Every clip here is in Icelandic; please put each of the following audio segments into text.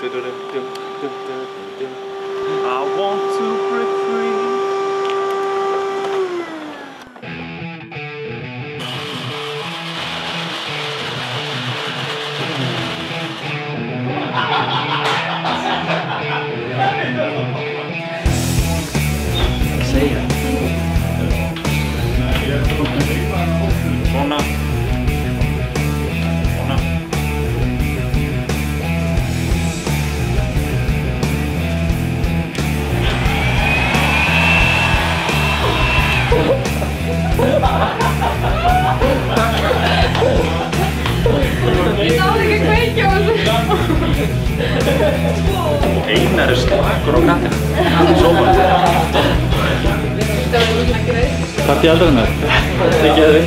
I want to break free. Segja Svona. Svona. Ég náði ekki að kveikja á þessu. Einar er slakur á kattinu. Sófa. Það var líka greið. Hvað er aldrei með? Ekki að þig.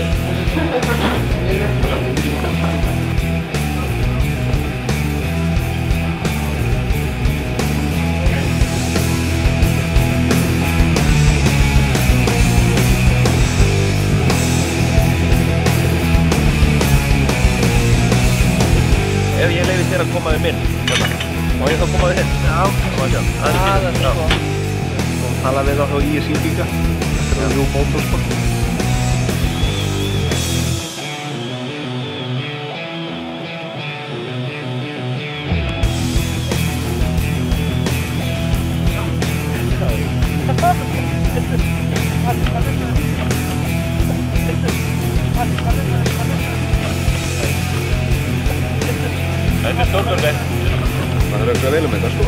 Ef ég leyfi þér að koma við minn, hérna, má ég þá koma við þinn? Já. Það var sjá. Það er svo. Og tala við þá í síðbíka. Þetta er njú mótorsport. Þetta er stórkvæmlega. Það er auðvitað vel þetta sko.